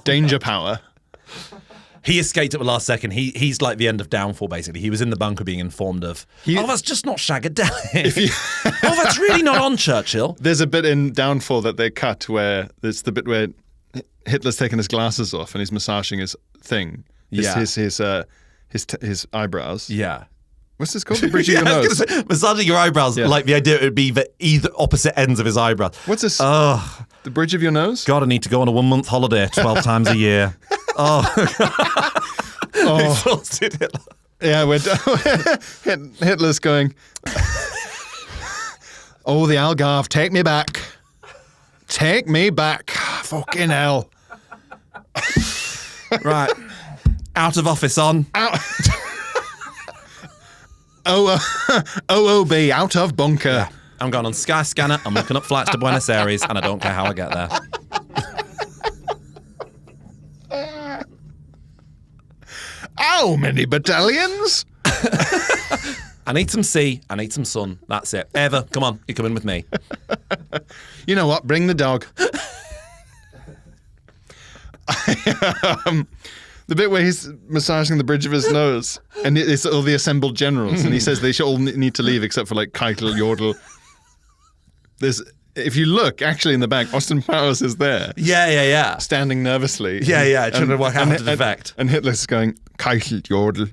Danger power. He escaped at the last second. He's like the end of Downfall, basically. He was in the bunker being informed of, that's just not Shagadelic. That's really not on Churchill. There's a bit in Downfall that they cut where it's the bit where Hitler's taking his glasses off and he's massaging his thing. His eyebrows. Yeah. What's this called? The bridge of your nose. Massaging your eyebrows, like the idea it would be the either opposite ends of his eyebrows. What's this? The bridge of your nose? God, I need to go on a 1 month holiday 12 times a year. Exhausted Hitler. Yeah, Hitler's going, oh, the Algarve, take me back. Take me back. Fucking hell. Right. Out of office on. OOB, out of bunker. Yeah. I'm going on Skyscanner. I'm looking up flights to Buenos Aires, and I don't care how I get there. How many battalions? I need some sea. I need some sun. That's it. Eva, come on. You're coming with me. You know what? Bring the dog. The bit where he's massaging the bridge of his nose, and it's all the assembled generals, and he says they should all need to leave except for like Keitel, Jodl. If you look, actually in the back, Austin Powers is there. Yeah. Standing nervously. Yeah, trying to work out how to defect. And Hitler's going, Keitel, Jodl,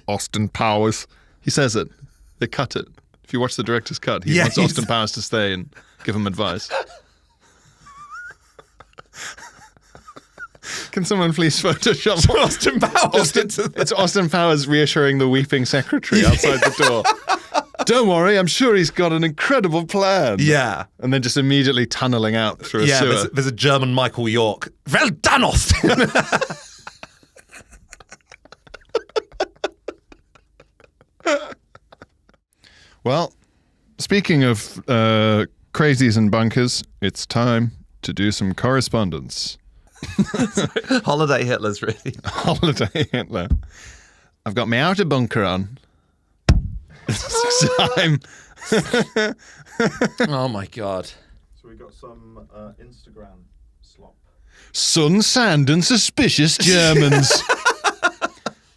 Austin Powers. He says it. They cut it. If you watch the director's cut, he wants Austin Powers to stay and give him advice. Can someone please Photoshop Austin Powers? It's Austin Powers reassuring the weeping secretary outside the door. Don't worry, I'm sure he's got an incredible plan. Yeah. And then just immediately tunneling out through a sewer. There's a German Michael York. Well done, Austin! Well, speaking of crazies and bunkers, it's time to do some correspondence. Holiday Hitler's really. Holiday Hitler. I've got my outer bunker on. It's time. Oh my God. So we got some Instagram slop. Sun, sand, and suspicious Germans.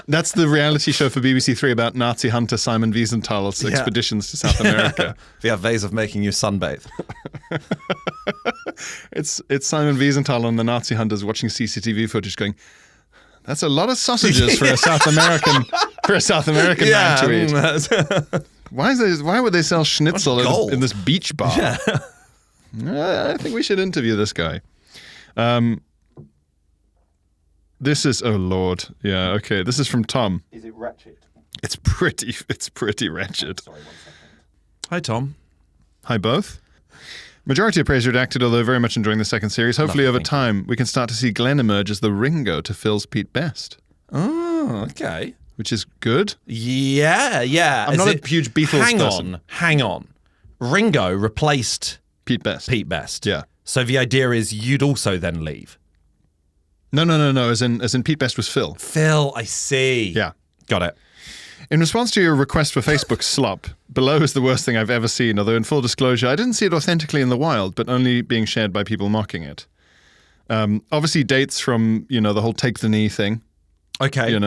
That's the reality show for BBC Three about Nazi hunter Simon Wiesenthal's expeditions to South America. We have ways of making you sunbathe. It's Simon Wiesenthal and the Nazi hunters watching CCTV footage going, that's a lot of sausages for a South American man to eat. Why would they sell schnitzel in this beach bar? Yeah. I think we should interview this guy. This is, oh Lord. Yeah, okay. This is from Tom. Is it wretched? It's pretty wretched. Sorry, 1 second. Hi, Tom. Hi, both. Majority of praise redacted, although very much enjoying the second series. Hopefully over time we can start to see Glenn emerge as the Ringo to Phil's Pete Best. Oh, okay. Which is good. Yeah. I'm not a huge Beatles person. Hang on. Ringo replaced Pete Best. Yeah. So the idea is you'd also then leave. No. As in Pete Best was Phil. Phil, I see. Yeah. Got it. In response to your request for Facebook slop, below is the worst thing I've ever seen, although in full disclosure, I didn't see it authentically in the wild, but only being shared by people mocking it. Obviously dates from, the whole take the knee thing. Okay.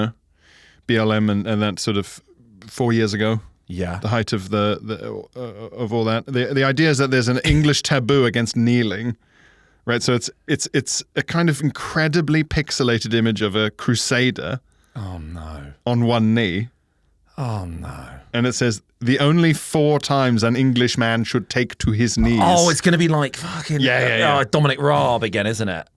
BLM and that sort of 4 years ago, Yeah. The height of of all that. The idea is that there's an English taboo against kneeling, right? So it's a kind of incredibly pixelated image of a crusader. Oh no. On one knee. Oh no. And it says the only 4 times an English man should take to his knees. Oh, it's going to be like fucking Dominic Raab again, isn't it?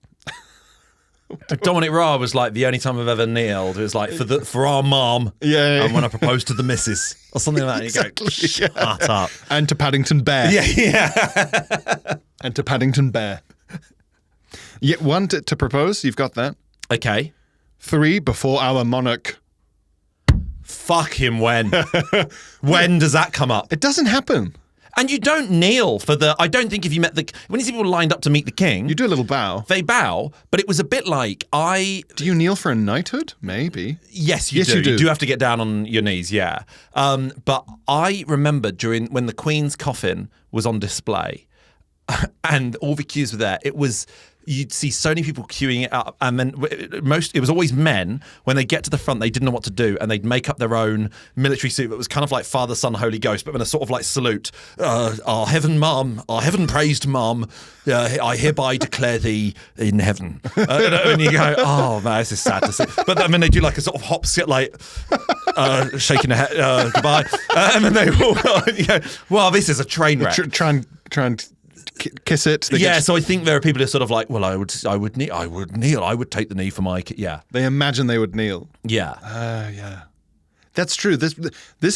Dominic Raab was like, the only time I've ever kneeled was like for our mom. Yeah. And when I proposed to the missus or something like that. Exactly, You go, shut up. And to Paddington Bear. Yeah. And to Paddington Bear. Yeah, 1 to propose. You've got that. Okay. 3 before our monarch. Fuck him when? When does that come up? It doesn't happen. And you don't kneel for I don't think if you met when you see people lined up to meet the king. You do a little bow. They bow, but it was a bit like Do you kneel for a knighthood? Maybe. Yes, you do. You do have to get down on your knees, yeah. But I remember when the Queen's coffin was on display and all the queues were there, you'd see so many people queuing it up, and then it was always men. When they get to the front, they didn't know what to do, and they'd make up their own military suit that was kind of like Father, Son, Holy Ghost, but in a sort of like salute. Our heaven praised mum, I hereby declare thee in heaven. And you go, oh man, this is sad to see. But then they do like a sort of hop skit, like shaking their head, goodbye, and then they walk on. And you go, well, this is a train wreck. Try and kiss it. So I think there are people who are sort of like, well, I would kneel. I would take the knee for my. Yeah. They imagine they would kneel. Yeah. Yeah. That's true. This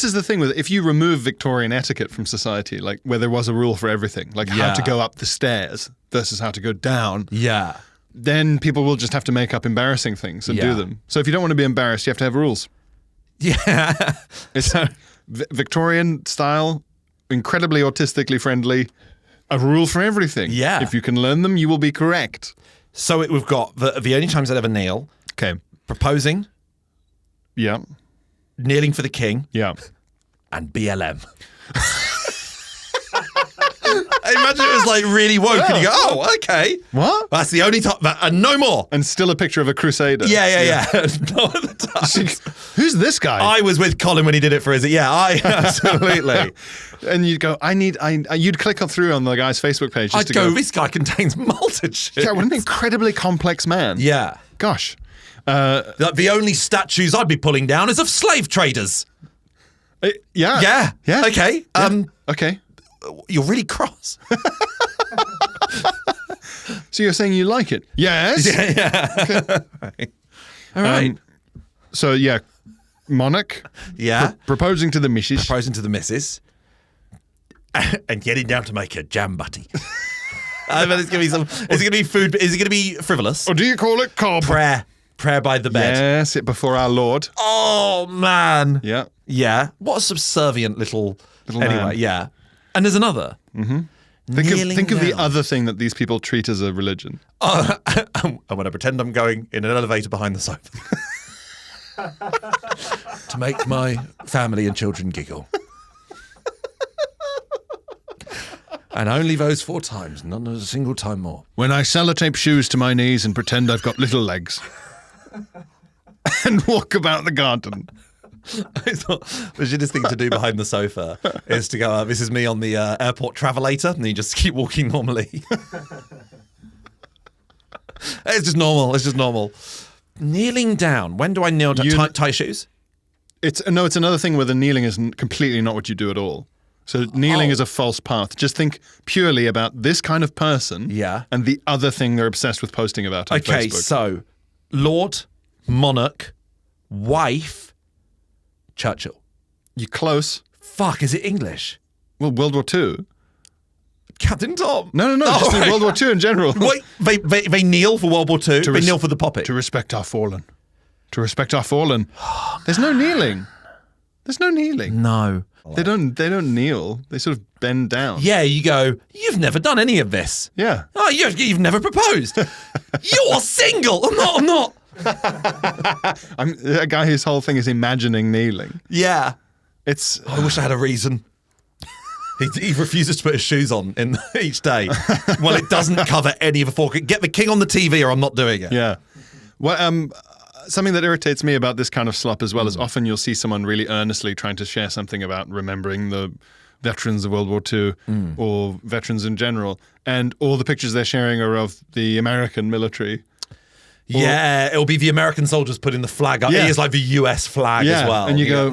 is the thing with if you remove Victorian etiquette from society, like where there was a rule for everything, like how to go up the stairs versus how to go down. Yeah. Then people will just have to make up embarrassing things and do them. So if you don't want to be embarrassed, you have to have rules. Yeah. It's Victorian style, incredibly autistically friendly. A rule for everything. Yeah. If you can learn them, you will be correct. So we've got the only times I'd ever kneel. Okay. Proposing. Yeah. Kneeling for the king. Yeah. And BLM. I imagine it was like really woke and you go, oh, okay. What? That's the only time, and no more. And still a picture of a crusader. Yeah. No other times. Who's this guy? I was with Colin when he did it for his. Yeah, absolutely. And you'd go, you'd click through on the guy's Facebook page. Just I'd go, this guy contains multitudes. Yeah, what an incredibly complex man. Yeah. Gosh. The only statues I'd be pulling down is of slave traders. Yeah. Okay. Yeah. Okay. You're really cross. So you're saying you like it? Yes. Yeah. Okay. All right. So yeah, monarch. Yeah. Proposing to the missus. Proposing to the missus. And getting down to make a jam butty. But it's gonna be is it gonna be food? Is it gonna be frivolous? Or do you call it cob? Prayer by the bed. Yes, it before our Lord. Oh man. Yeah. Yeah. What a subservient little anyway, man. Yeah. And there's another. Mm-hmm. Think of the other thing that these people treat as a religion. And when I pretend I'm going in an elevator behind the sofa. To make my family and children giggle. And only those 4 times, not a single time more. When I sellotape shoes to my knees and pretend I've got little legs. And walk about the garden. I thought the shittest thing to do behind the sofa is to go, this is me on the airport travelator, and you just keep walking normally. It's just normal. Kneeling down. When do I kneel down? Tie shoes? It's another thing where the kneeling is completely not what you do at all. So kneeling is a false path. Just think purely about this kind of person and the other thing they're obsessed with posting about on Facebook. Okay, so Lord, monarch, wife, Churchill. You're close. Fuck, is it English? Well, World War II. Captain Tom. No. Just in World War II in general. Wait, they kneel for World War II? They kneel for the puppet? To respect our fallen. There's no kneeling. No. They don't kneel. They sort of bend down. Yeah, you go, you've never done any of this. Yeah. Oh, you've never proposed. You're single. I'm not. I'm a guy whose whole thing is imagining kneeling. Yeah. I wish I had a reason. He refuses to put his shoes on each day. Well, it doesn't cover any of the 4. Get the king on the TV or I'm not doing it. Yeah. Well, something that irritates me about this kind of slop as well is often you'll see someone really earnestly trying to share something about remembering the veterans of World War II or veterans in general, and all the pictures they're sharing are of the American military. Yeah, it'll be the American soldiers putting the flag up. Yeah. It is like the US flag as well. And you go,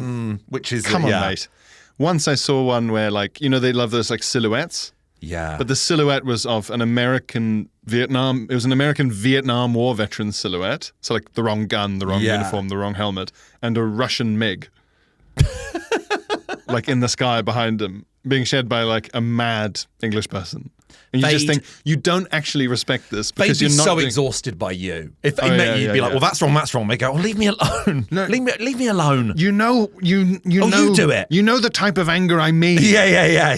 which is come on, mate. Once I saw one where, like, you know, they love those like silhouettes. Yeah. But the silhouette was of an American Vietnam. It was an American Vietnam War veteran silhouette. So like the wrong gun, the wrong uniform, the wrong helmet, and a Russian MiG, like in the sky behind him, being shared by like a mad English person. And you just think, you don't actually respect this because they'd be you're not so exhausted by you. If they met you, you'd be like, well, that's wrong, that's wrong. They go, oh, leave me alone. No. Leave me alone. You know, you you do it. You know the type of anger I mean. Yeah.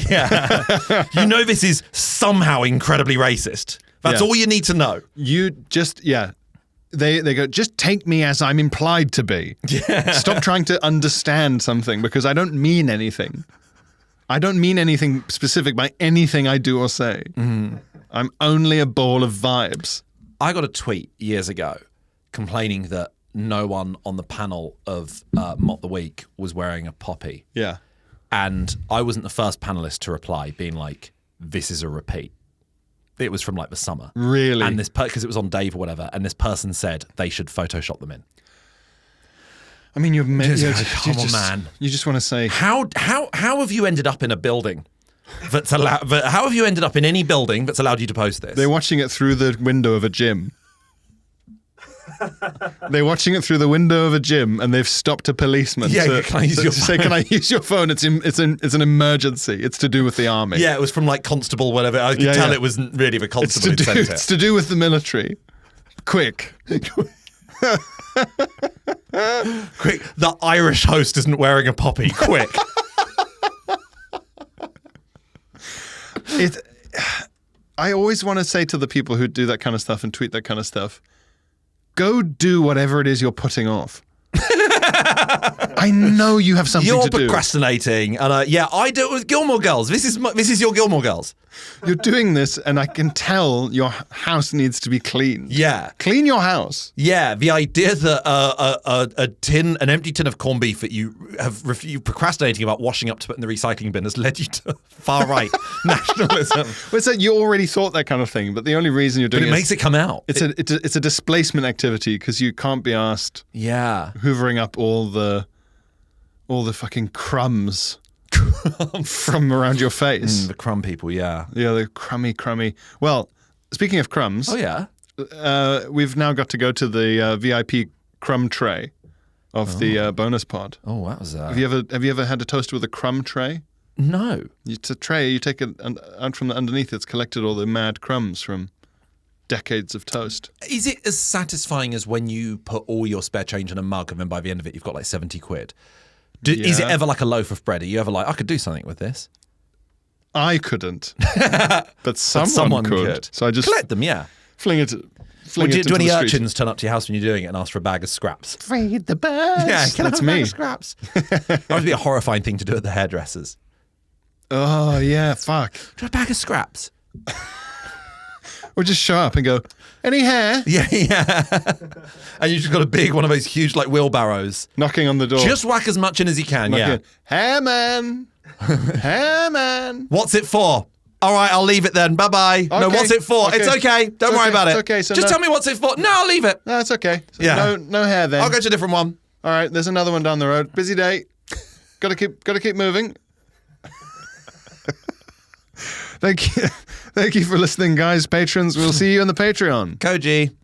You know this is somehow incredibly racist. That's all you need to know. You just, They go, just take me as I'm implied to be. Yeah. Stop trying to understand something because I don't mean anything. I don't mean anything specific by anything I do or say. I'm only a ball of vibes. I got a tweet years ago complaining that no one on the panel of Mott the Week was wearing a poppy. Yeah. And I wasn't the first panelist to reply, being like, this is a repeat. It was from like the summer. Really? And this, because it was on Dave or whatever, and this person said they should Photoshop them in. I mean, come on, man. You just want to say, how have you ended up in a building that's allowed? How have you ended up in any building that's allowed you to post this? They're watching it through the window of a gym. They're watching it through the window of a gym, and they've stopped a policeman to say, "Can I use your phone?" It's an emergency. It's to do with the army. Yeah, it was from like constable, whatever. I could tell it wasn't really the constable. It's to do with the military. Quick. Quick, the Irish host isn't wearing a poppy. Quick. I always want to say to the people who do that kind of stuff and tweet that kind of stuff, go do whatever it is you're putting off. I know you have something to do. You're procrastinating, and I do it with Gilmore Girls. This is your Gilmore Girls. You're doing this, and I can tell your house needs to be cleaned. Yeah, clean your house. Yeah, the idea that an empty tin of corned beef that you procrastinating about washing up to put in the recycling bin has led you to far right nationalism. Well, it's like you already thought that kind of thing, but the only reason you're doing it makes it come out. It's a displacement activity because you can't be asked. Yeah, hoovering up all the fucking crumbs from around your face. The crumb people, yeah. Yeah, the crummy. Well, speaking of crumbs. Oh, yeah. We've now got to go to the VIP crumb tray of the bonus pod. Oh, that was Have you ever had a toaster with a crumb tray? No. It's a tray. You take it out from underneath. It's collected all the mad crumbs from decades of toast. Is it as satisfying as when you put all your spare change in a mug and then by the end of it you've got like 70 quid? Is it ever like a loaf of bread? Are you ever like, I could do something with this? I couldn't. But someone could. So I just collect them, yeah. Fling it. Do any urchins turn up to your house when you're doing it and ask for a bag of scraps? Feed the birds. Yeah, that's me. Bag of scraps. That would be a horrifying thing to do at the hairdressers. Oh yeah, fuck. Do you have a bag of scraps? Or just show up and go, any hair? Yeah. And you just got a big one of those huge like wheelbarrows. Knocking on the door. Just whack as much in as you can, yeah. Hair man. Hair man. What's it for? All right, I'll leave it then. Bye-bye. Okay. No, what's it for? Okay. It's okay. Don't worry about it. It's okay. So just tell me what's it for. No, I'll leave it. No, it's okay. So yeah. No hair then. I'll go to a different one. All right, there's another one down the road. Busy day. Got to keep moving. Thank you for listening, guys, patrons. We'll see you on the Patreon. Koji.